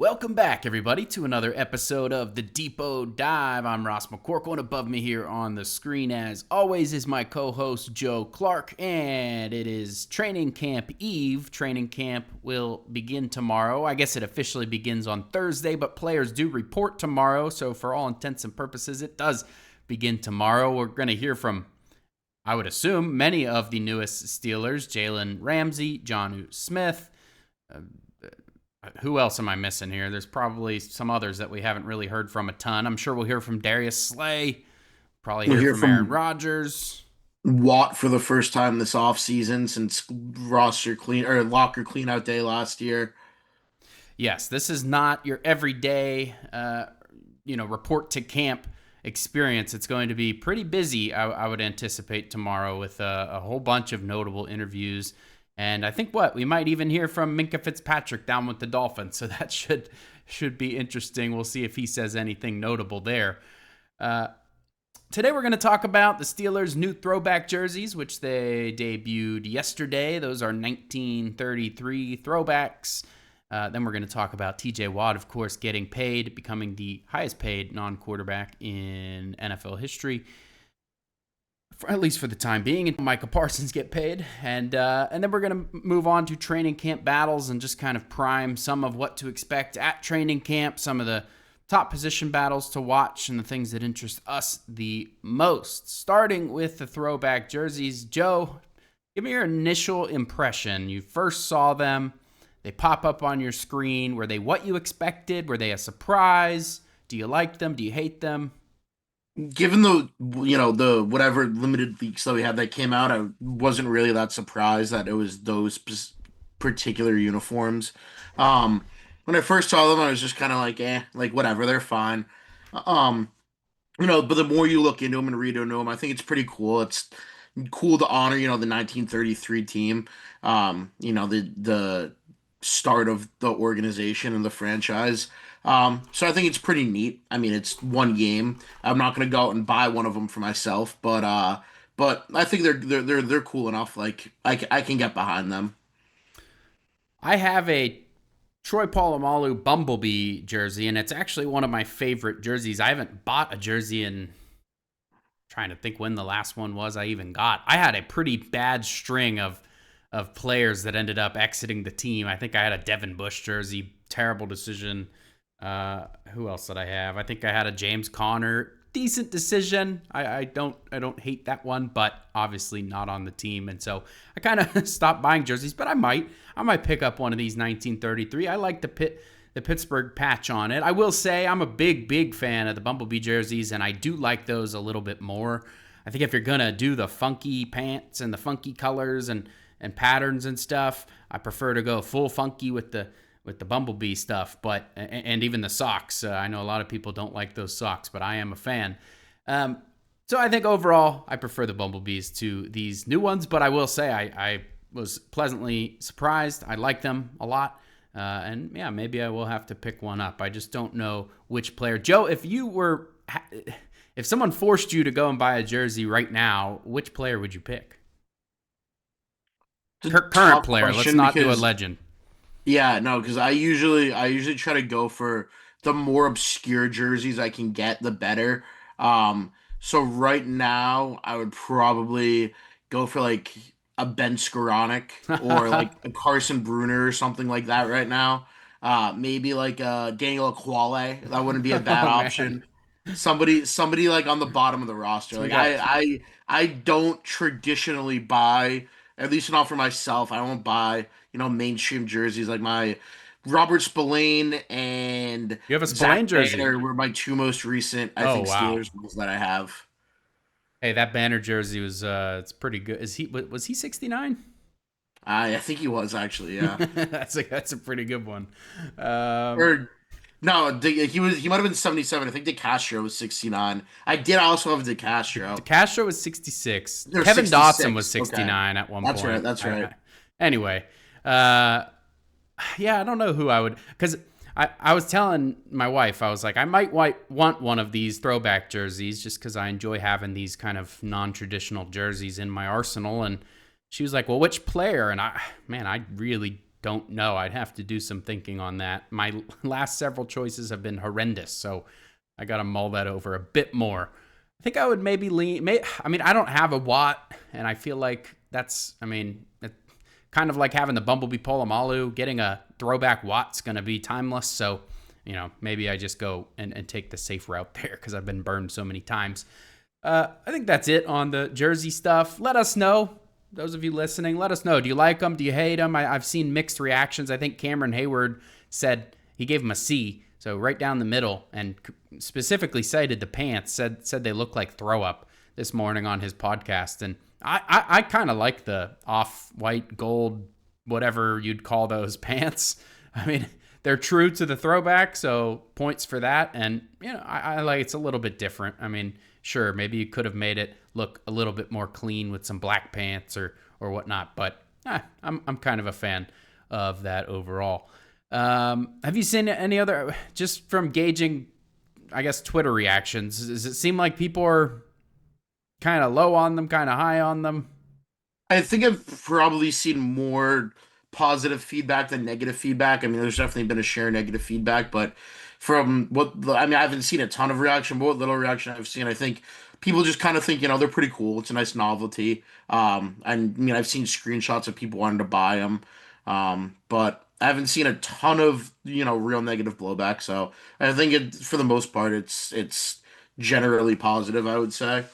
Welcome back, everybody, to another episode of the Depot Dive. I'm Ross McCorkle, and above me here on the screen, as always, is my co-host Joe Clark, and it is training camp eve. Training camp will begin tomorrow. I guess it officially begins on Thursday, but players do report tomorrow, so for all intents and purposes, it does begin tomorrow. We're going to hear from, I would assume, many of the newest Steelers: Jalen Ramsey, Jonnu Smith. Who else am I missing here? There's probably some others that we haven't really heard from a ton. I'm sure we'll hear from Darius Slay. Probably hear from Aaron Rodgers. Watt for the first time this offseason since locker clean out day last year. Yes, this is not your everyday, report to camp experience. It's going to be pretty busy, I would anticipate, tomorrow with a whole bunch of notable interviews. And I think we might even hear from Minkah Fitzpatrick down with the Dolphins. So that should be interesting. We'll see if he says anything notable there. Today we're going to talk about the Steelers' new throwback jerseys, which they debuted yesterday. Those are 1933 throwbacks. Then we're going to talk about TJ Watt, of course, getting paid, becoming the highest paid non-quarterback in NFL history. At least for the time being, until Micah Parsons get paid. And then we're going to move on to training camp battles and just kind of prime some of what to expect at training camp, some of the top position battles to watch, and the things that interest us the most. Starting with the throwback jerseys. Joe, give me your initial impression. You first saw them. They pop up on your screen. Were they what you expected? Were they a surprise? Do you like them? Do you hate them? Given the whatever limited leaks that we had that came out, I wasn't really that surprised that it was those particular uniforms. When I first saw them, I was just kind of like whatever, they're fine. Um, but the more you look into them and read into them, I think it's pretty cool. It's cool to honor, the 1933 team. The start of the organization and the franchise. So I think it's pretty neat. I mean, it's one game. I'm not gonna go out and buy one of them for myself, but I think they're cool enough. Like I can get behind them. I have a Troy Polamalu Bumblebee jersey, and it's actually one of my favorite jerseys. I haven't bought a jersey in, trying to think when the last one was I even got. I had a pretty bad string of players that ended up exiting the team. I think I had a Devin Bush jersey, terrible decision. Who else did I have? I think I had a James Conner, decent decision. I don't hate that one, but obviously not on the team. And so I kind of stopped buying jerseys, but I might pick up one of these 1933. I like the Pittsburgh patch on it. I will say I'm a big fan of the Bumblebee jerseys, and I do like those a little bit more. I think if you're gonna do the funky pants and the funky colors and patterns and stuff, I prefer to go full funky with the Bumblebee stuff, and even the socks. I know a lot of people don't like those socks, but I am a fan. So I think overall, I prefer the Bumblebees to these new ones, but I will say I was pleasantly surprised. I like them a lot. And yeah, maybe I will have to pick one up. I just don't know which player. Joe, if someone forced you to go and buy a jersey right now, which player would you pick? Current player. Let's not do a legend. Yeah, no, because I usually try to go for the more obscure jerseys I can get, the better. So right now I would probably go for like a Ben Skoranek or like a Carson Bruner or something like that right now. Maybe like Daniel Aquale. That wouldn't be a bad Oh man, option. Somebody like on the bottom of the roster. so we Like got. I don't traditionally buy, at least not for myself. I won't buy, mainstream jerseys like my Robert Spillane and You have a Zach Spillane jersey. Banner were my two most recent, I Oh think, wow. Steelers ones that I have. Hey, that Banner jersey was it's pretty good. Was he 69? I think he was actually, yeah. That's a pretty good one. Um, Or no, he might have been 77. I think DeCastro was 69. I did also have DeCastro. DeCastro was 66. They're Kevin Dotson was 66. Okay. 69 at one That's right. point. That's right. Anyway, uh, yeah, I don't know who I would, because I was telling my wife, I was like, I might want one of these throwback jerseys just because I enjoy having these kind of non-traditional jerseys in my arsenal. And she was like, well, which player? And I really don't know. I'd have to do some thinking on that. My last several choices have been horrendous, so I got to mull that over a bit more. I think I would maybe lean. I mean, I don't have a Watt, and I feel like that's. I mean, kind of like having the Bumblebee Polomalu. Getting a throwback Watt's going to be timeless. So, maybe I just go and take the safe route there because I've been burned so many times. I think that's it on the jersey stuff. Let us know. Those of you listening, let us know. Do you like them? Do you hate them? I've seen mixed reactions. I think Cameron Hayward said he gave them a C, so right down the middle, and specifically cited the pants. Said they look like throw up this morning on his podcast. And I kind of like the off-white gold, whatever you'd call those pants. I mean, they're true to the throwback, so points for that. And I like it's a little bit different. I mean, sure, maybe you could have made it look a little bit more clean with some black pants or whatnot, but I'm kind of a fan of that overall. Have you seen any other, just from gauging, I guess, Twitter reactions, does it seem like people are kind of low on them, kind of high on them? I think I've probably seen more positive feedback than negative feedback. I mean, there's definitely been a share negative feedback, but I mean, I haven't seen a ton of reaction, but what little reaction I've seen, I think people just kind of think, they're pretty cool. It's a nice novelty. And I mean, I've seen screenshots of people wanting to buy them. But I haven't seen a ton of, real negative blowback. So I think for the most part, it's generally positive, I would say.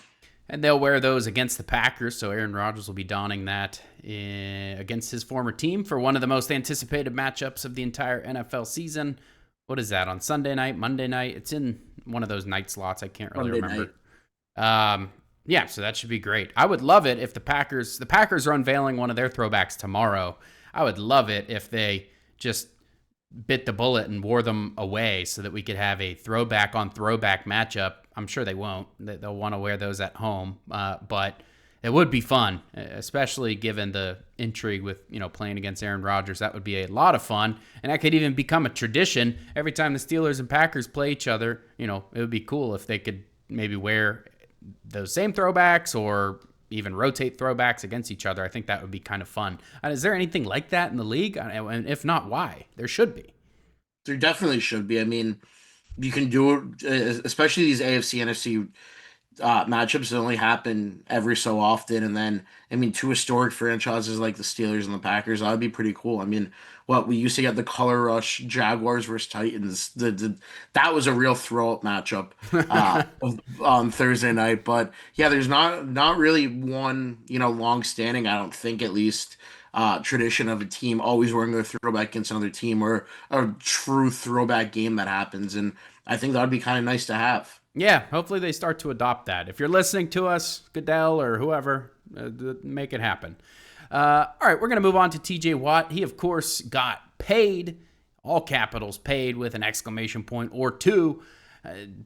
And they'll wear those against the Packers, so Aaron Rodgers will be donning that against his former team for one of the most anticipated matchups of the entire NFL season. What is that, on Sunday night, Monday night? It's in one of those night slots. I can't really Monday remember. night. Yeah, so that should be great. I would love it if the Packers are unveiling one of their throwbacks tomorrow. I would love it if they just bit the bullet and wore them away so that we could have a throwback on throwback matchup. I'm sure they won't. They'll want to wear those at home, but it would be fun, especially given the intrigue with playing against Aaron Rodgers. That would be a lot of fun, and that could even become a tradition. Every time the Steelers and Packers play each other, it would be cool if they could maybe wear those same throwbacks or even rotate throwbacks against each other. I think that would be kind of fun. Is there anything like that in the league? And if not, why? There should be. There definitely should be. I mean, you can do it, especially these AFC NFC matchups that only happen every so often. And then, I mean, two historic franchises like the Steelers and the Packers, that would be pretty cool. I mean, what we used to get the Color Rush Jaguars versus Titans. That was a real throw up matchup on Thursday night. But yeah, there's not really one, long standing, I don't think at least. Tradition of a team always wearing their throwback against another team, or a true throwback game that happens, and I think that would be kind of nice to have. Yeah, hopefully they start to adopt that. If you're listening to us, Goodell or whoever, make it happen. All right, we're going to move on to TJ Watt. He, of course, got paid, all capitals paid with an exclamation point or two.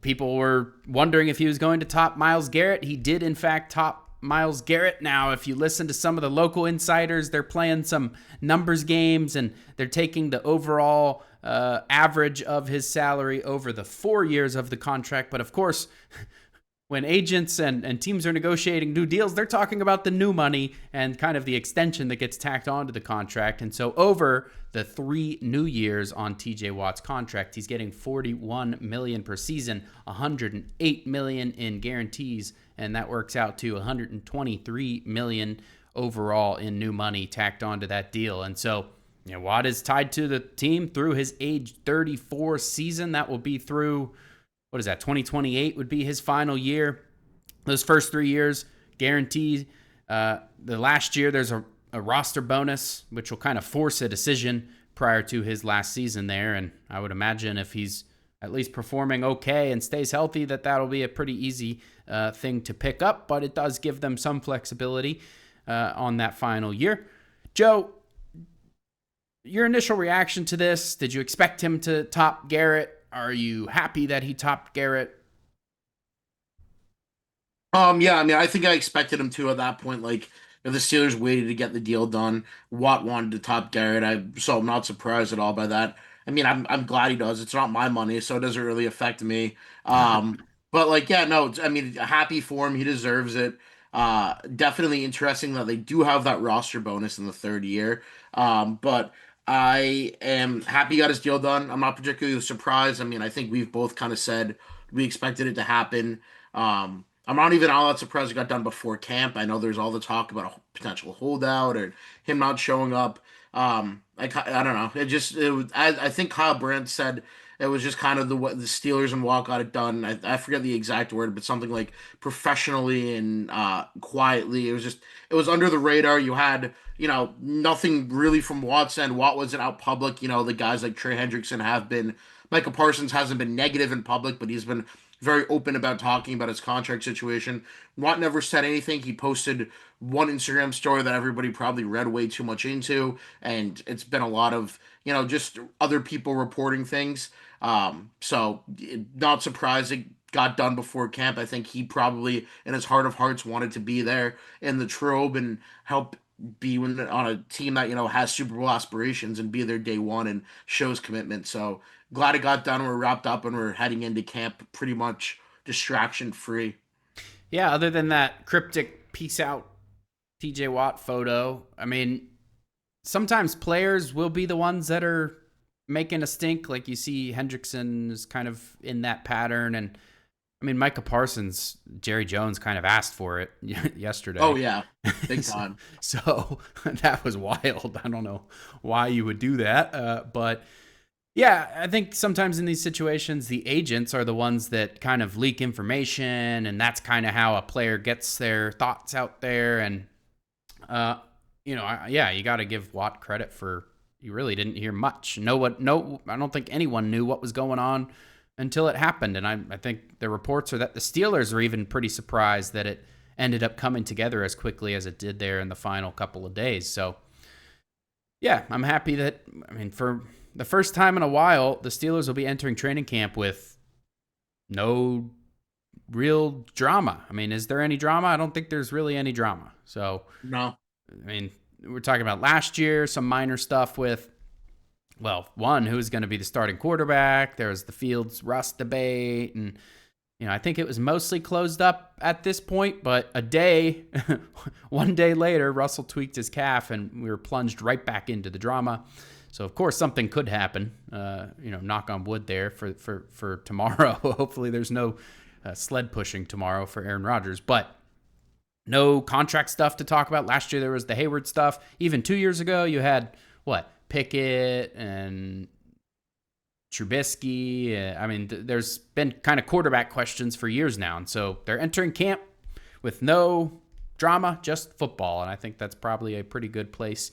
People were wondering if he was going to top Myles Garrett. He did, in fact, top Myles Garrett. Now, if you listen to some of the local insiders, they're playing some numbers games, and they're taking the overall average of his salary over the 4 years of the contract. But of course, when agents and teams are negotiating new deals, they're talking about the new money and kind of the extension that gets tacked onto the contract. And so over the 3 new years on TJ Watt's contract, he's getting $41 million per season, $108 million in guarantees, and that works out to $123 million overall in new money tacked onto that deal. And so Watt is tied to the team through his age 34 season. That will be through, 2028 would be his final year. Those first 3 years, guaranteed. The last year, there's a roster bonus, which will kind of force a decision prior to his last season there. And I would imagine if he's at least performing okay and stays healthy, that'll be a pretty easy thing to pick up. But it does give them some flexibility on that final year. Joe, your initial reaction to this, did you expect him to top Garrett? Are you happy that he topped Garrett? Yeah, I mean, I think I expected him to at that point. Like, if the Steelers waited to get the deal done, Watt wanted to top Garrett. So I'm not surprised at all by that. I mean, I'm glad he does. It's not my money, so it doesn't really affect me. But like, yeah, no, I mean, happy for him. He deserves it. Definitely interesting that they do have that roster bonus in the third year. But I am happy he got his deal done. I'm not particularly surprised. I mean, I think we've both kind of said we expected it to happen. I'm not even all that surprised it got done before camp. I know there's all the talk about a potential holdout or him not showing up. I don't know. I think Kyle Brandt said it was just kind of the Steelers and Walt got it done. I forget the exact word, but something like professionally and quietly. It was under the radar. You had nothing really from Watt's end. Watt wasn't out public. The guys like Trey Hendrickson have been. Micah Parsons hasn't been negative in public, but he's been very open about talking about his contract situation. Watt never said anything. He posted one Instagram story that everybody probably read way too much into, and it's been a lot of, just other people reporting things. So not surprised it got done before camp. I think he probably, in his heart of hearts, wanted to be there in the Trobe and help be on a team that has Super Bowl aspirations and be there day one and shows commitment. So glad it got done. We're wrapped up and we're heading into camp pretty much distraction free. Yeah, other than that cryptic peace out TJ Watt photo, I mean, sometimes players will be the ones that are making a stink. Like you see Hendrickson is kind of in that pattern. And I mean, Micah Parsons, Jerry Jones kind of asked for it Oh yesterday. yeah, big time. So that was wild. I don't know why you would do that. But yeah, I think sometimes in these situations, the agents are the ones that kind of leak information. And that's kind of how a player gets their thoughts out there. And uh, yeah, you got to give Watt credit for you really didn't hear much. No, I don't think anyone knew what was going on until it happened. And I think the reports are that the Steelers are even pretty surprised that it ended up coming together as quickly as it did there in the final couple of days. So yeah, I'm happy that, I mean, for the first time in a while, the Steelers will be entering training camp with no real drama. I mean, is there any drama? I don't think there's really any drama. So No, I mean, we're talking about last year, some minor stuff with, well, one, who's going to be the starting quarterback. There was the Fields Russ debate. And, I think it was mostly closed up at this point. But one day later, Russell tweaked his calf and we were plunged right back into the drama. So, of course, something could happen. Knock on wood there for tomorrow. Hopefully, there's no sled pushing tomorrow for Aaron Rodgers. But no contract stuff to talk about. Last year there was the Hayward stuff. Even 2 years ago, you had what, Pickett and Trubisky. I mean, there's been kind of quarterback questions for years now, and so they're entering camp with no drama, just football, and I think that's probably a pretty good place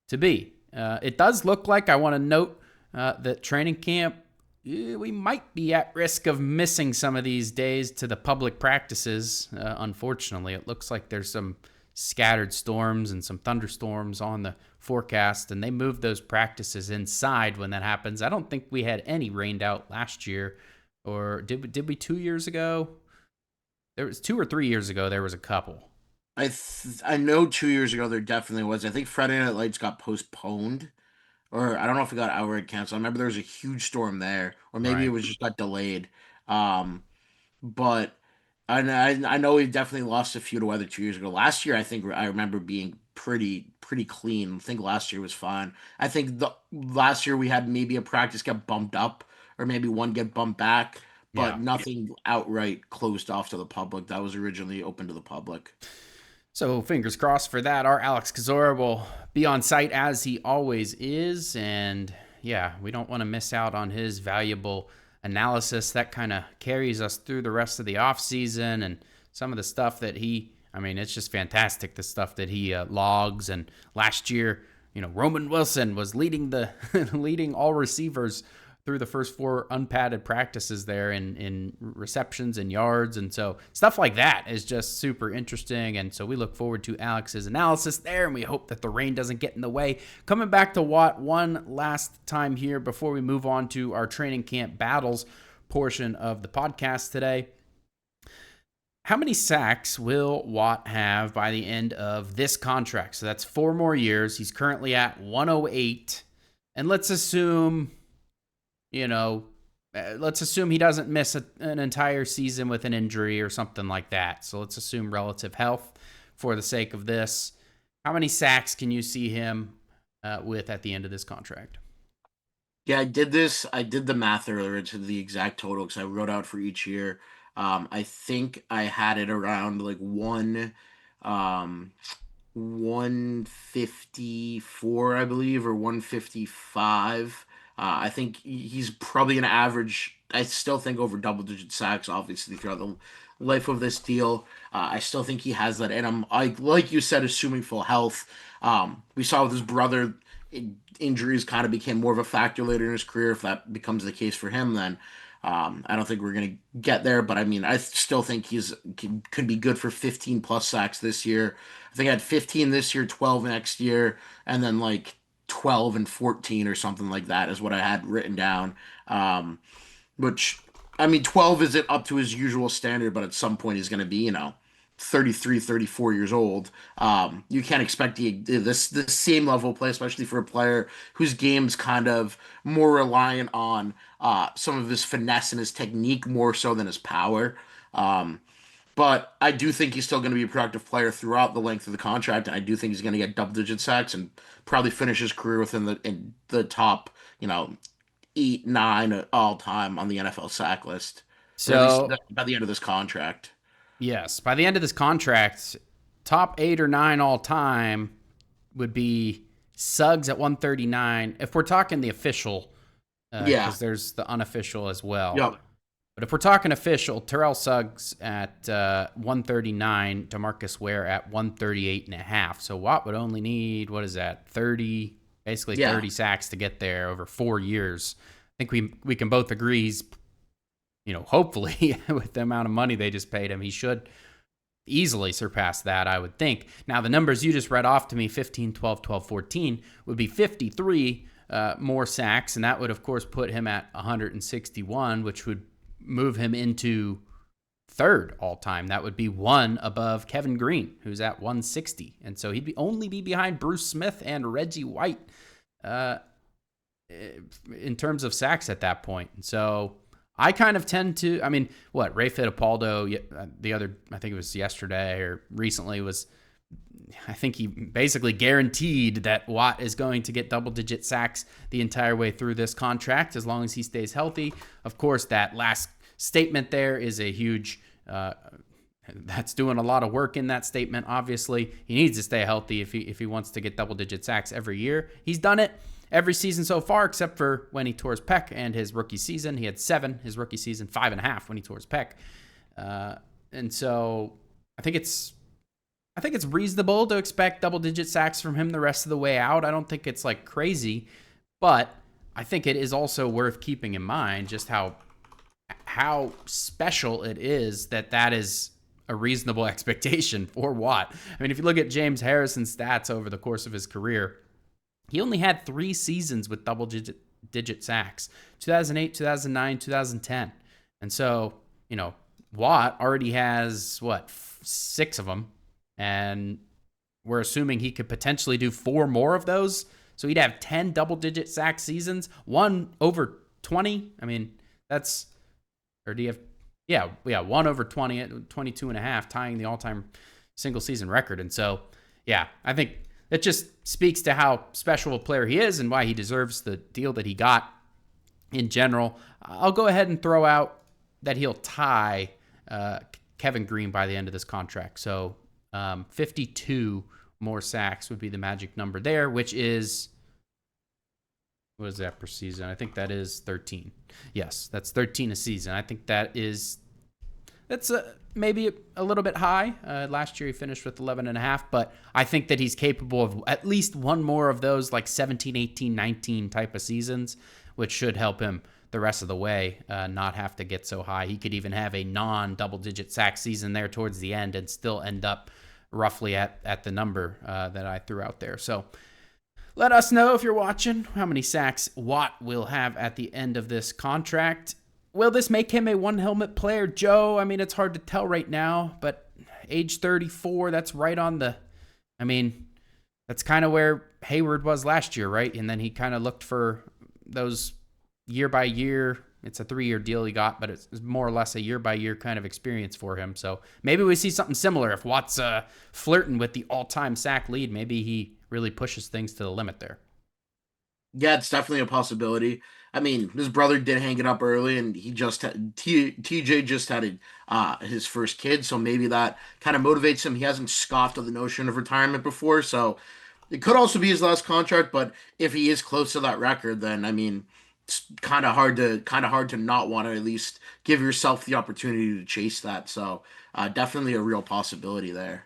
to be. It does look like, I want to note that training camp, we might be at risk of missing some of these days to the public practices. Unfortunately, it looks like there's some scattered storms and some thunderstorms on the forecast, and they move those practices inside when that happens. I don't think we had any rained out last year, or did we 2 years ago? There was 2 or 3 years ago. There was a couple. I know 2 years ago there definitely was. I think Friday Night Lights got postponed, or I don't know if it got outright canceled. I remember there was a huge storm there, or maybe it Right. was just got delayed. Um, but I know we definitely lost a few to weather 2 years ago. Last year, I think I remember being pretty clean. I think last year was fine. I think the last year we had maybe a practice get bumped up, or maybe one get bumped back, but Yeah. nothing outright closed off to the public. That was originally open to the public. So fingers crossed for that. Our Alex Kazora will be on site as he always is. And yeah, we don't want to miss out on his valuable analysis. That kind of carries us through the rest of the offseason and some of the stuff that I mean, it's just fantastic, the stuff that he logs. And last year, Roman Wilson was leading leading all receivers through the first four unpadded practices there in receptions and yards. And so stuff like that is just super interesting. And so we look forward to Alex's analysis there, and we hope that the rain doesn't get in the way. Coming back to Watt one last time here before we move on to our training camp battles portion of the podcast today. How many sacks will Watt have by the end of this contract? So that's 4 more years. He's currently at 108. And let's assume he doesn't miss an entire season with an injury or something like that. So let's assume relative health for the sake of this. How many sacks can you see him with at the end of this contract. Yeah, I did this. I did the math earlier to the exact total because I wrote out for each year. I think I had it around like um, 154, I believe, or 155. I think he's probably going to average, I still think, over double digit sacks, obviously, throughout the life of this deal. I still think he has that. And like you said, assuming full health. We saw with his brother, injuries kind of became more of a factor later in his career. If that becomes the case for him, then I don't think we're going to get there. But I mean, I still think could be good for 15 plus sacks this year. I think I had 15 this year, 12 next year, and then like 12 and 14 or something like that is what I had written down. Which, I mean, 12 isn't up to his usual standard, but at some point he's going to be, 33, 34 years old. You can't expect the same level of play, especially for a player whose game's kind of more reliant on some of his finesse and his technique more so than his power. Um, but I do think he's still going to be a productive player throughout the length of the contract, and I do think he's going to get double-digit sacks and probably finish his career within the top, 8, 9 all time on the NFL sack list, or at least So by the end of this contract. yes, by the end of this contract, top 8 or 9 all time would be Suggs at 139. If we're talking the official, Yeah. because there's the unofficial as well. Yep. But if we're talking official, Terrell Suggs at 139, DeMarcus Ware at 138 and a half. So Watt would only need, what is that, 30, basically Yeah. 30 sacks to get there over 4 years. I think we can both agree he's, hopefully with the amount of money they just paid him, he should easily surpass that, I would think. Now, the numbers you just read off to me, 15, 12, 12, 14, would be 53 more sacks. And that would, of course, put him at 161, which would move him into third all time. That would be one above Kevin Green, who's at 160. And so he'd only be behind Bruce Smith and Reggie White in terms of sacks at that point. So I kind of tend to, I mean, Ray Fittipaldo, I think it was yesterday or recently I think he basically guaranteed that Watt is going to get double-digit sacks the entire way through this contract as long as he stays healthy. Of course, that last statement there is a huge that's doing a lot of work in that statement. Obviously, he needs to stay healthy if he wants to get double-digit sacks every year. He's done it every season so far, except for when he tore his pec and his rookie season. He had 7 his rookie season, 5.5 when he tore his pec. And so I think it's reasonable to expect double-digit sacks from him the rest of the way out. I don't think it's like crazy, but I think it is also worth keeping in mind just how special it is that is a reasonable expectation for Watt. I mean, if you look at James Harrison's stats over the course of his career, he only had 3 seasons with double-digit sacks, 2008, 2009, 2010. And so, Watt already has, 6 of them, and we're assuming he could potentially do 4 more of those. So he'd have 10 double-digit sack seasons, 1 over 20. I mean, or do you have, yeah, 1 over 20 at 22 and a half, tying the all-time single-season record. And so, yeah, I think that just speaks to how special a player he is and why he deserves the deal that he got in general. I'll go ahead and throw out that he'll tie Kevin Green by the end of this contract. So 52 more sacks would be the magic number there, which is, what is that per season? I think that is 13. Yes, that's 13 a season. I think that's maybe a little bit high. Last year he finished with 11 and a half, but I think that he's capable of at least one more of those like 17, 18, 19 type of seasons, which should help him the rest of the way, not have to get so high. He could even have a non-double-digit sack season there towards the end and still end up roughly at the number that I threw out there. So let us know if you're watching how many sacks Watt will have at the end of this contract. Will this make him a one-helmet player, Joe? I mean, it's hard to tell right now, but age 34, that's right on that's kind of where Hayward was last year, right? And then he kind of looked for those year by year. It's a 3-year deal he got, but it's more or less a year by year kind of experience for him. So maybe we see something similar. If Watt's flirting with the all-time sack lead, maybe he really pushes things to the limit there. Yeah, it's definitely a possibility. I mean, his brother did hang it up early, and he just had, TJ just had his first kid, so maybe that kind of motivates him. He hasn't scoffed at the notion of retirement before, so it could also be his last contract. But if he is close to that record, then I mean, it's kind of hard to not want to at least give yourself the opportunity to chase that. So definitely a real possibility there.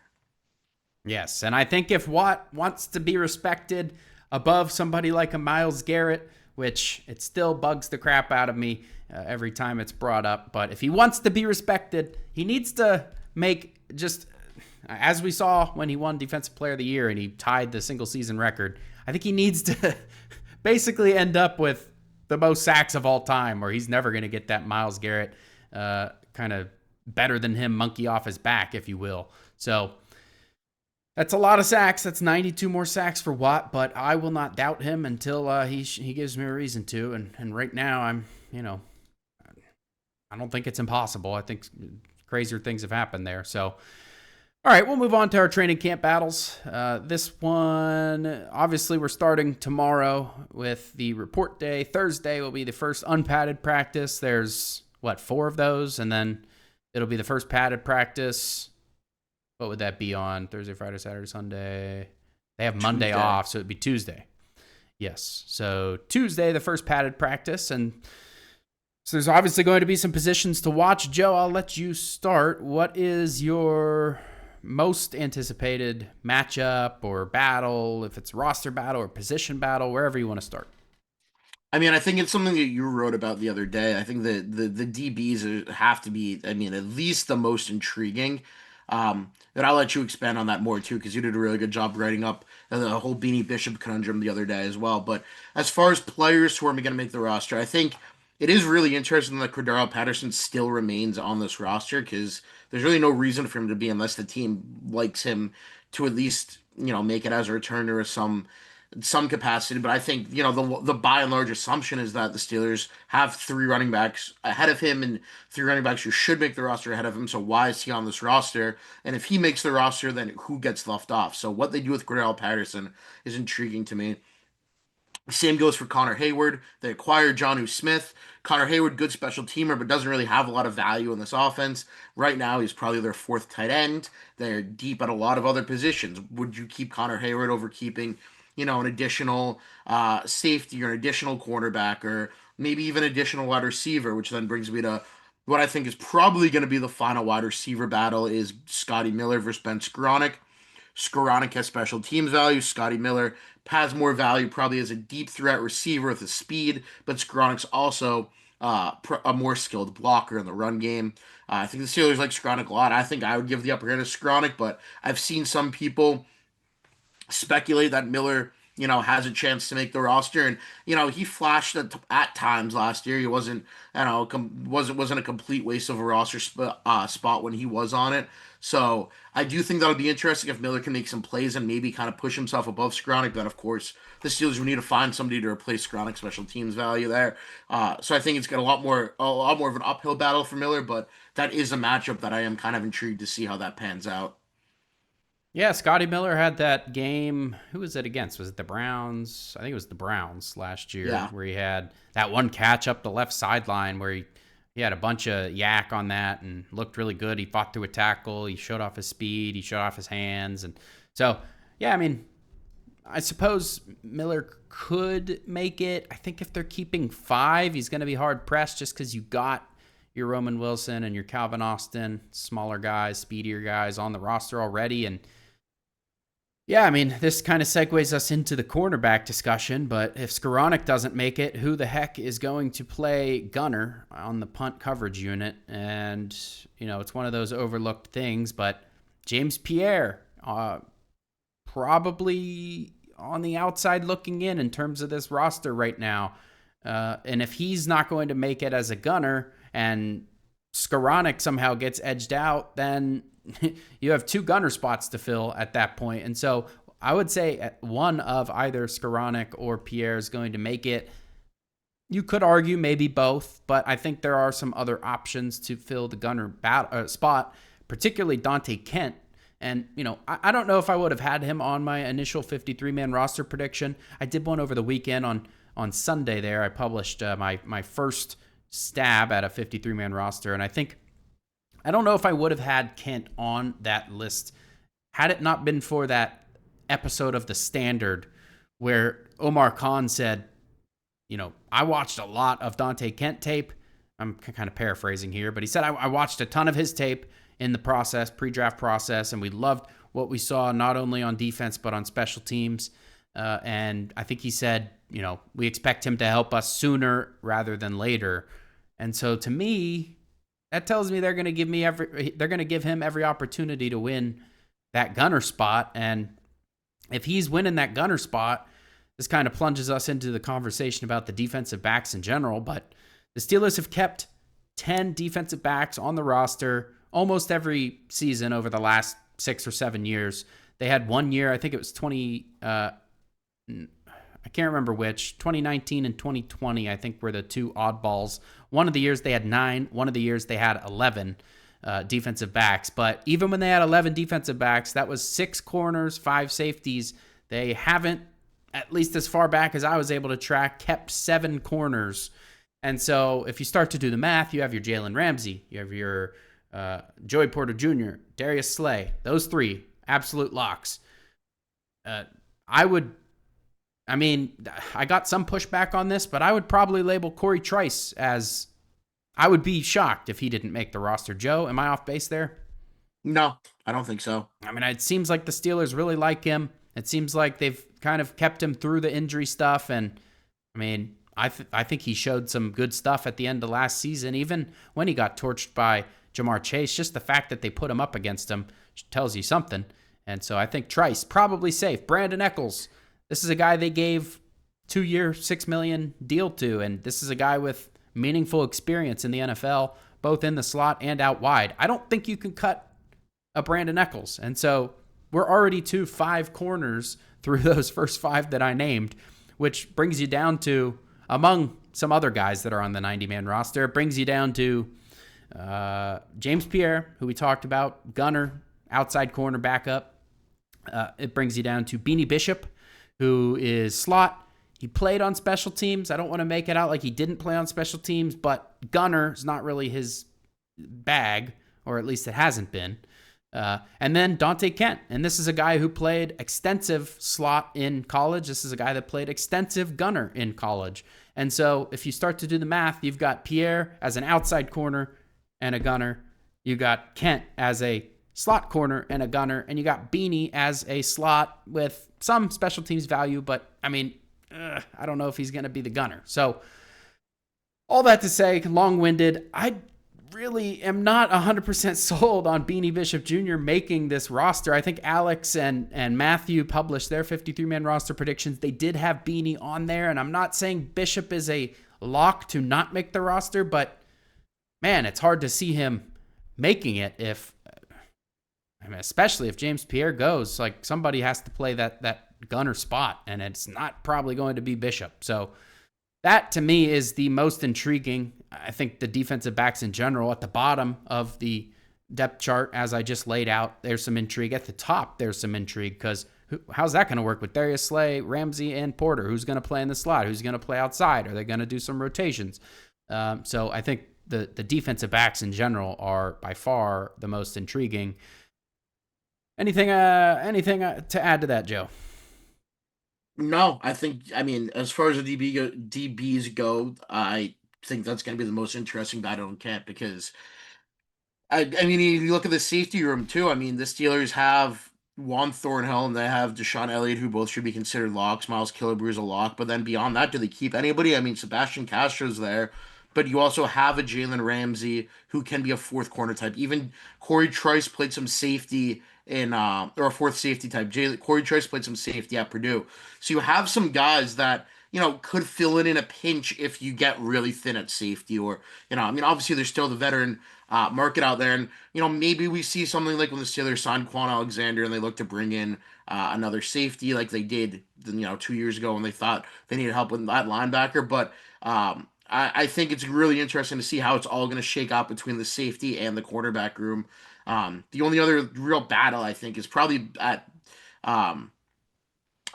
Yes, and I think if Watt wants to be respected above somebody like a Miles Garrett, which it still bugs the crap out of me every time it's brought up, but if he wants to be respected, he needs to make just as we saw when he won Defensive Player of the Year and he tied the single season record. I think he needs to basically end up with the most sacks of all time, or he's never going to get that Miles Garrett kind of better than him monkey off his back, if you will. So that's a lot of sacks. That's 92 more sacks for Watt, but I will not doubt him until he gives me a reason to. And right now, I don't think it's impossible. I think crazier things have happened there. So, all right, we'll move on to our training camp battles. This one, obviously, we're starting tomorrow with the report day. Thursday will be the first unpadded practice. There's, what, 4 of those? And then it'll be the first padded practice. What would that be on? Thursday, Friday, Saturday, Sunday? They have Monday Tuesday. off, so it'd be Tuesday. Yes. So Tuesday, the first padded practice. And so there's obviously going to be some positions to watch. Joe, I'll let you start. What is your most anticipated matchup or battle, if it's roster battle or position battle, wherever you want to start? I mean, I think it's something that you wrote about the other day. I think the DBs have to be, I mean, at least the most intriguing. And I'll let you expand on that more too, because you did a really good job writing up the whole Beanie Bishop conundrum the other day as well. But as far as players who are going to make the roster, I think it is really interesting that Cordero Patterson still remains on this roster because there's really no reason for him to be unless the team likes him to at least make it as a returner or some capacity. But I think the by and large assumption is that the Steelers have 3 running backs ahead of him and 3 running backs who should make the roster ahead of him. So why is he on this roster? And if he makes the roster, then who gets left off? So what they do with Cordell Patterson is intriguing to me. Same goes for Connor Hayward. They acquired Jonnu Smith. Connor Hayward, good special teamer, but doesn't really have a lot of value in this offense. Right now, he's probably their 4th tight end. They're deep at a lot of other positions. Would you keep Connor Hayward over keeping, an additional safety or an additional cornerback or maybe even additional wide receiver? Which then brings me to what I think is probably going to be the final wide receiver battle is Scotty Miller versus Ben Skowronek. Skowronek has special teams value. Scotty Miller has more value probably as a deep threat receiver with his speed, but Skowronek's also a more skilled blocker in the run game. I think the Steelers like Skowronek a lot. I think I would give the upper hand to Skowronek, but I've seen some people speculate that Miller, has a chance to make the roster, and he flashed at times last year. He wasn't, wasn't a complete waste of a roster spot when he was on it. So I do think that'll be interesting if Miller can make some plays and maybe kind of push himself above Skowronek. But of course, the Steelers will need to find somebody to replace Skowronek's special teams value there. So I think it's got a lot more of an uphill battle for Miller, but that is a matchup that I am kind of intrigued to see how that pans out. Yeah, Scotty Miller had that game. Who was it against? Was it the Browns? I think it was the Browns last year, Yeah. where he had that one catch up the left sideline where he had a bunch of yak on that and looked really good. He fought through a tackle. He showed off his speed. He showed off his hands. And so, yeah, I mean, I suppose Miller could make it. I think if they're keeping 5, he's going to be hard pressed just because you got your Roman Wilson and your Calvin Austin, smaller guys, speedier guys on the roster already. And yeah, I mean, this kind of segues us into the cornerback discussion, but if Skowronek doesn't make it, who the heck is going to play gunner on the punt coverage unit? And, it's one of those overlooked things, but James Pierre, probably on the outside looking in terms of this roster right now. And if he's not going to make it as a gunner and Skowronek somehow gets edged out, then you have 2 gunner spots to fill at that point. And so I would say one of either Skowronek or Pierre is going to make it. You could argue maybe both, but I think there are some other options to fill the gunner spot, particularly Dante Kent And, I don't know if I would have had him on my initial 53-man roster prediction. I did one over the weekend on Sunday there. I published my first stab at a 53-man roster. And I don't know if I would have had Kent on that list had it not been for that episode of The Standard where Omar Khan said, I watched a lot of Dante Kent tape. I'm kind of paraphrasing here, but he said, I watched a ton of his tape in the process, pre-draft process, and we loved what we saw not only on defense but on special teams. And I think he said, we expect him to help us sooner rather than later. And so to me, that tells me they're going to give him every opportunity to win that gunner spot. And if he's winning that gunner spot, this kind of plunges us into the conversation about the defensive backs in general. But the Steelers have kept 10 defensive backs on the roster almost every season over the last 6 or 7 years. They had 1 year, I think it was I can't remember which, 2019 and 2020, I think were the two oddballs. One of the years they had 9, one of the years they had 11 defensive backs. But even when they had 11 defensive backs, that was 6 corners, 5 safeties. They haven't, at least as far back as I was able to track, kept 7 corners. And so if you start to do the math, you have your Jalen Ramsey, you have your Joey Porter Jr., Darius Slay, those 3 absolute locks. I got some pushback on this, but I would probably label Corey Trice as, I would be shocked if he didn't make the roster. Joe, am I off base there? No, I don't think so. It seems like the Steelers really like him. It seems like they've kind of kept him through the injury stuff. And, I think he showed some good stuff at the end of last season, even when he got torched by Jamar Chase. Just the fact that they put him up against him tells you something. And so I think Trice, probably safe. Brandon Eccles, this is a guy they gave 2-year, $6 million deal to, and this is a guy with meaningful experience in the NFL, both in the slot and out wide. I don't think you can cut a Brandon Eccles, and so we're already to 5 corners through those first 5 that I named, which brings you down to, among some other guys that are on the 90-man roster, it brings you down to James Pierre, who we talked about, gunner, outside corner backup. It brings you down to Beanie Bishop, who is slot. He played on special teams. I don't want to make it out like he didn't play on special teams, but gunner is not really his bag, or at least it hasn't been. And then Dante Kent. And this is a guy who played extensive slot in college. This is a guy that played extensive gunner in college. And so if you start to do the math, you've got Pierre as an outside corner and a gunner. You got Kent as a slot corner and a gunner. And you got Beanie as a slot with some special teams value. But, I don't know if he's going to be the gunner. So all that to say, long-winded, I really am not 100% sold on Beanie Bishop Jr. making this roster. I think Alex and Matthew published their 53-man roster predictions. They did have Beanie on there, and I'm not saying Bishop is a lock to not make the roster, but man, it's hard to see him making it especially if James Pierre goes. Like, somebody has to play that gunner spot, and it's not probably going to be Bishop. So that, to me, is the most intriguing. I think the defensive backs in general at the bottom of the depth chart, as I just laid out, there's some intrigue. At the top, there's some intrigue because how's that going to work with Darius Slay, Ramsey, and Porter? Who's going to play in the slot? Who's going to play outside? Are they going to do some rotations? So I think the defensive backs in general are by far the most intriguing. Anything to add to that, Joe? No, as far as the DBs go, I think that's going to be the most interesting battle in camp because, you look at the safety room too. The Steelers have Juan Thornhill and they have Deshaun Elliott, who both should be considered locks. Miles Killebrew is a lock, but then beyond that, do they keep anybody? Sebastian Castro's there, but you also have a Jalen Ramsey who can be a fourth corner type. Even Corey Trice played some safety or a fourth safety type. Corey Trice played some safety at Purdue. So you have some guys that, could fill in a pinch if you get really thin at safety or, obviously there's still the veteran market out there. And, maybe we see something like when the Steelers signed Quan Alexander and they look to bring in another safety like they did, 2 years ago when they thought they needed help with that linebacker. But I think it's really interesting to see how it's all going to shake out between the safety and the quarterback room. The only other real battle I think is probably at um,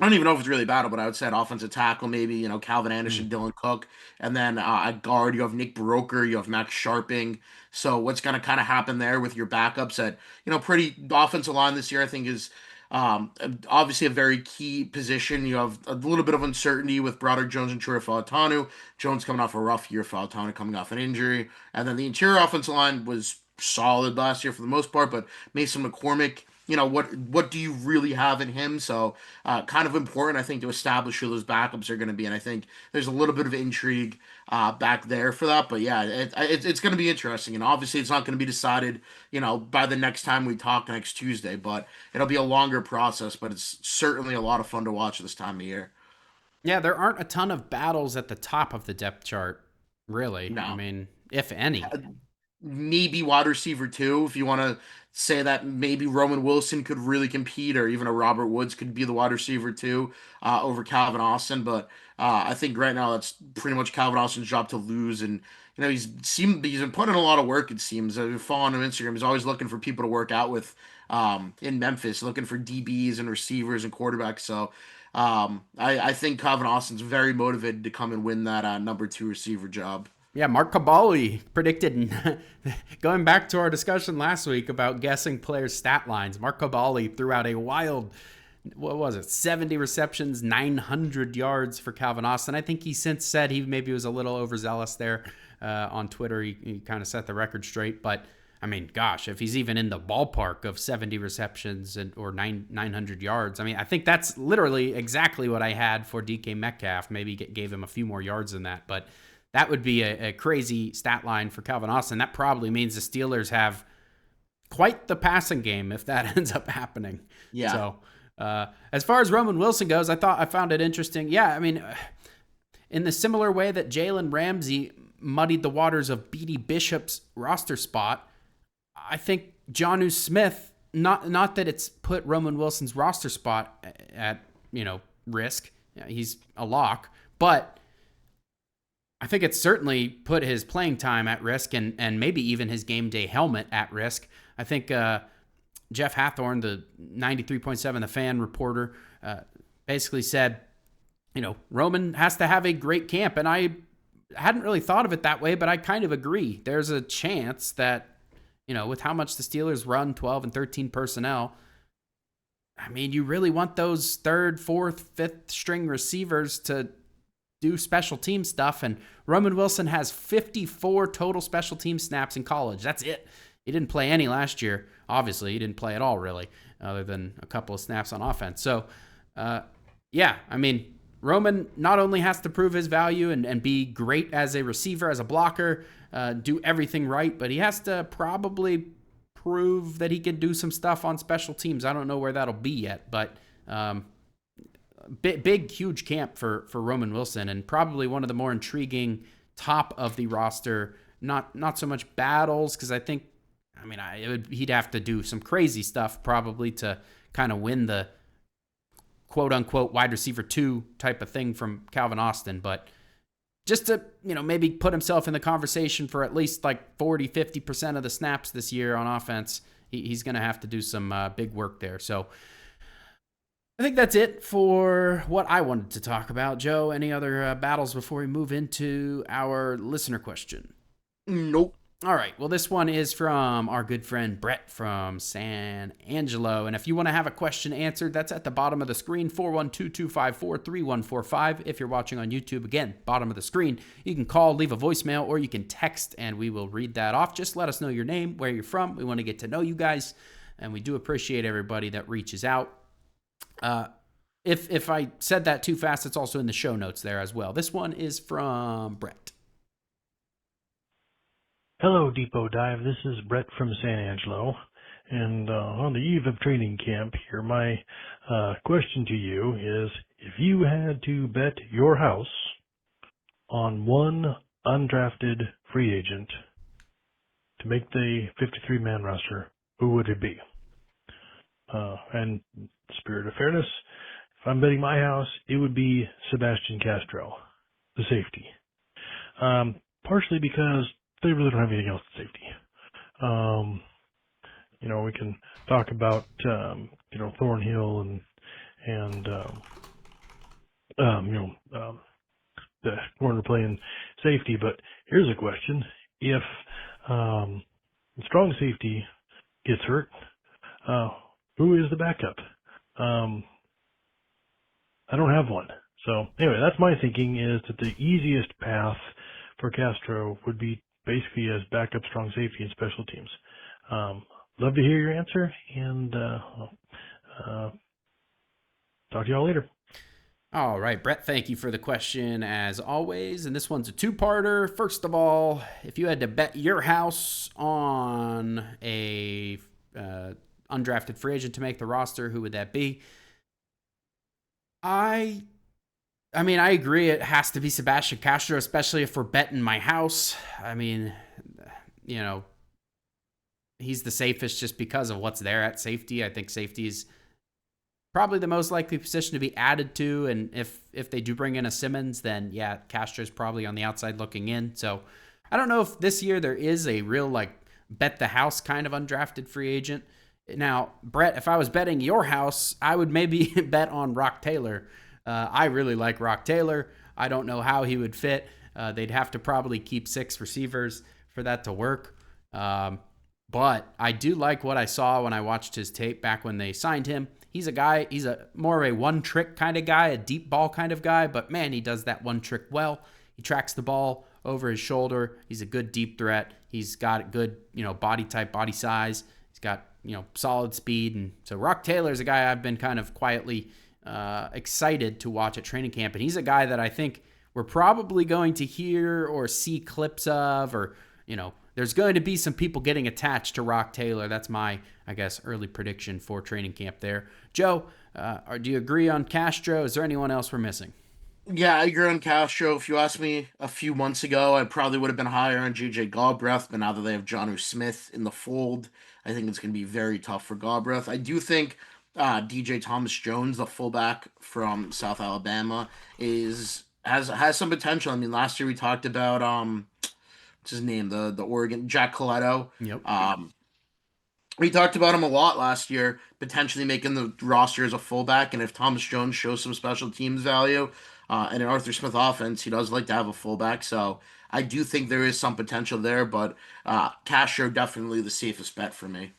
I don't even know if it's really a battle, but I would say at offensive tackle, maybe, Calvin Hmm. Anderson, Dylan Cook. And then at guard, you have Nick Broker, you have Max Sharping. So what's going to kind of happen there with your backups at, pretty offensive line this year, I think is obviously a very key position. You have a little bit of uncertainty with Broderick Jones and Troy Fautanu. Jones coming off a rough year, Fautanu coming off an injury. And then the interior offensive line was solid last year for the most part, but Mason McCormick, what do you really have in him? So kind of important, I think, to establish who those backups are going to be. And I think there's a little bit of intrigue back there for that. But yeah, it's going to be interesting. And obviously, it's not going to be decided, by the next time we talk next Tuesday. But it'll be a longer process. But it's certainly a lot of fun to watch this time of year. Yeah, there aren't a ton of battles at the top of the depth chart, really. I No. mean, if any. Maybe wide receiver too, if you want to say that maybe Roman Wilson could really compete, or even a Robert Woods could be the wide receiver too, over Calvin Austin. But I think right now that's pretty much Calvin Austin's job to lose. And he's been putting in a lot of work. It seems. I've been following him on Instagram. He's always looking for people to work out with in Memphis, looking for DBs and receivers and quarterbacks. So I think Calvin Austin's very motivated to come and win that number two receiver job. Yeah, Mark Cabali predicted, going back to our discussion last week about guessing players' stat lines, Mark Cabali threw out a wild, what was it, 70 receptions, 900 yards for Calvin Austin. I think he since said he maybe was a little overzealous there on Twitter. He kind of set the record straight. But, I mean, gosh, if he's even in the ballpark of 70 receptions or 900 yards, I mean, I think that's literally exactly what I had for DK Metcalf. Maybe gave him a few more yards than that. But that would be a crazy stat line for Calvin Austin. That probably means the Steelers have quite the passing game if that ends up happening. Yeah. So, as far as Roman Wilson goes, I found it interesting. Yeah, I mean, in the similar way that Jalen Ramsey muddied the waters of Beatty Bishop's roster spot, I think Jonnu Smith. Not that it's put Roman Wilson's roster spot at risk. He's a lock, but I think it's certainly put his playing time at risk and maybe even his game day helmet at risk. I think Jeff Hathorn, the 93.7 The Fan reporter, basically said, Roman has to have a great camp. And I hadn't really thought of it that way, but I kind of agree. There's a chance that, with how much the Steelers run 12 and 13 personnel, I mean, you really want those third, fourth, fifth string receivers to do special team stuff. And Roman Wilson has 54 total special team snaps in college. That's it. He didn't play any last year. Obviously, he didn't play at all, really, other than a couple of snaps on offense. So, yeah, I mean, Roman not only has to prove his value and be great as a receiver, as a blocker, do everything right, but he has to probably prove that he can do some stuff on special teams. I don't know where that'll be yet, but big, huge camp for Roman Wilson, and probably one of the more intriguing top of the roster. Not so much battles, because he'd have to do some crazy stuff probably to kind of win the quote unquote wide receiver 2 type of thing from Calvin Austin, but just to maybe put himself in the conversation for at least like 40-50% of the snaps this year on offense, he's going to have to do some big work there. So I think that's it for what I wanted to talk about. Joe, any other battles before we move into our listener question? Nope. All right. Well, this one is from our good friend Brett from San Angelo. And if you want to have a question answered, that's at the bottom of the screen, 412-254-3145. If you're watching on YouTube, again, bottom of the screen. You can call, leave a voicemail, or you can text, and we will read that off. Just let us know your name, where you're from. We want to get to know you guys, and we do appreciate everybody that reaches out. If I said that too fast, it's also in the show notes there as well. This one is from Brett. Hello, Depot Dive. This is Brett from San Angelo. And on the eve of training camp here, my question to you is, if you had to bet your house on one undrafted free agent to make the 53-man roster, who would it be? And spirit of fairness, if I'm betting my house, it would be Sebastian Castro, the safety. partially because they really don't have anything else at safety. We can talk about, Thornhill and the corner playing safety. But here's a question: if strong safety gets hurt, who is the backup? I don't have one. So anyway, that's my thinking, is that the easiest path for Castro would be basically as backup strong safety and special teams. Love to hear your answer, and talk to y'all later. All right, Brett, thank you for the question as always. And this one's a two-parter. First of all, if you had to bet your house on a undrafted free agent to make the roster, who would that be? I agree. It has to be Sebastian Castro, especially if we're betting my house. I mean, he's the safest just because of what's there at safety. I think safety is probably the most likely position to be added to. And if they do bring in a Simmons, then yeah, Castro's probably on the outside looking in. So I don't know if this year there is a real bet the house kind of undrafted free agent. Now, Brett, if I was betting your house, I would maybe bet on Rock Taylor. I really like Rock Taylor. I don't know how he would fit. They'd have to probably keep 6 receivers for that to work. But I do like what I saw when I watched his tape back when they signed him. He's a guy, he's more of a one-trick kind of guy, a deep ball kind of guy, but man, he does that one trick well. He tracks the ball over his shoulder. He's a good deep threat. He's got good, body type, body size. He's got, solid speed. And so Rock Taylor is a guy I've been kind of quietly excited to watch at training camp. And he's a guy that I think we're probably going to hear or see clips of, or, there's going to be some people getting attached to Rock Taylor. That's my, I guess, early prediction for training camp there. Joe, do you agree on Castro? Is there anyone else we're missing? Yeah, I agree on Castro. If you asked me a few months ago, I probably would have been higher on J.J. Galbraith, but now that they have Jonnu Smith in the fold, I think it's going to be very tough for Galbraith. I do think DJ Thomas Jones, the fullback from South Alabama, has some potential. I mean, last year we talked about what's his name, the Oregon Jack Coletto. Yep. We talked about him a lot last year, potentially making the roster as a fullback. And if Thomas Jones shows some special teams value in an Arthur Smith offense, he does like to have a fullback. So I do think there is some potential there, but Castro definitely the safest bet for me.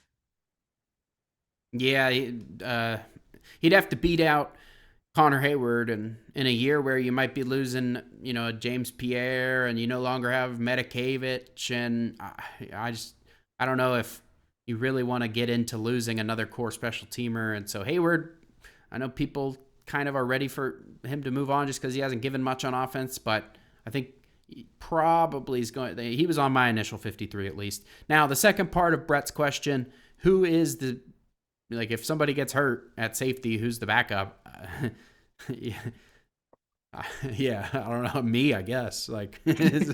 Yeah, he'd have to beat out Connor Hayward, and in a year where you might be losing, a James Pierre, and you no longer have Medikevich, and I don't know if you really want to get into losing another core special teamer. And so Hayward, I know people kind of are ready for him to move on just because he hasn't given much on offense, but I think he probably is going. He was on my initial 53 at least. Now, the second part of Brett's question: who is if somebody gets hurt at safety, who's the backup? Yeah, I don't know. Me, I guess. It's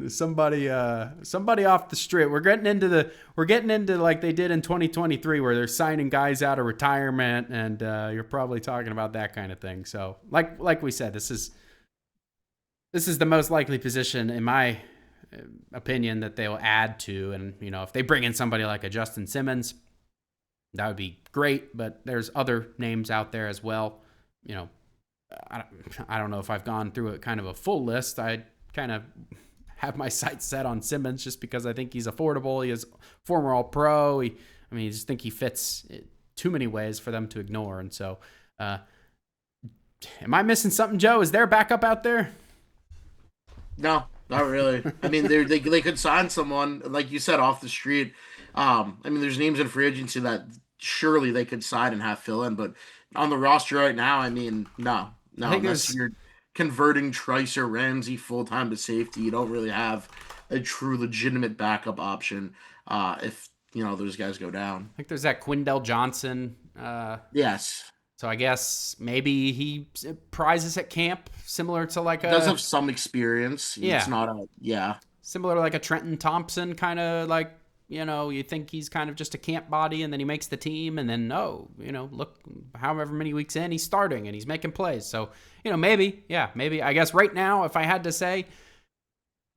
somebody off the street. We're getting into like they did in 2023, where they're signing guys out of retirement, and you're probably talking about that kind of thing. So, like we said, this is the most likely position in my opinion that they'll add to. And if they bring in somebody like a Justin Simmons, that would be great. But there's other names out there as well. I don't know if I've gone through a kind of a full list. I kind of have my sights set on Simmons just because I think he's affordable. He is former All-Pro. I just think he fits too many ways for them to ignore. And so, am I missing something, Joe? Is there a backup out there? No, not really. I mean, they could sign someone, like you said, off the street. There's names in free agency that surely they could sign and have fill in, but on the roster right now, no. Unless you're converting Trice or Ramsey full-time to safety, you don't really have a true legitimate backup option if those guys go down. I think there's that Quindell Johnson. Yes. So I guess maybe he prizes at camp, similar to he does have some experience. Yeah. It's not similar to like a Trenton Thompson kind of you think he's kind of just a camp body and then he makes the team and then, look, however many weeks in, he's starting and he's making plays. So, maybe. I guess right now, if I had to say,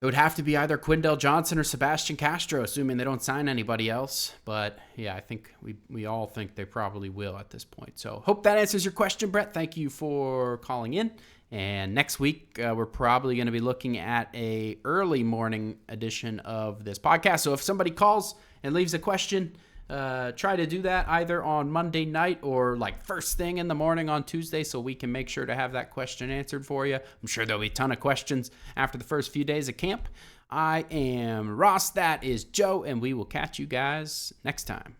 it would have to be either Quindell Johnson or Sebastian Castro, assuming they don't sign anybody else. But, yeah, I think we all think they probably will at this point. So, hope that answers your question, Brett. Thank you for calling in. And next week, we're probably going to be looking at a early morning edition of this podcast. So, if somebody calls and leaves a question, try to do that either on Monday night or like first thing in the morning on Tuesday so we can make sure to have that question answered for you. I'm sure there'll be a ton of questions after the first few days of camp. I am Ross, that is Joe, and we will catch you guys next time.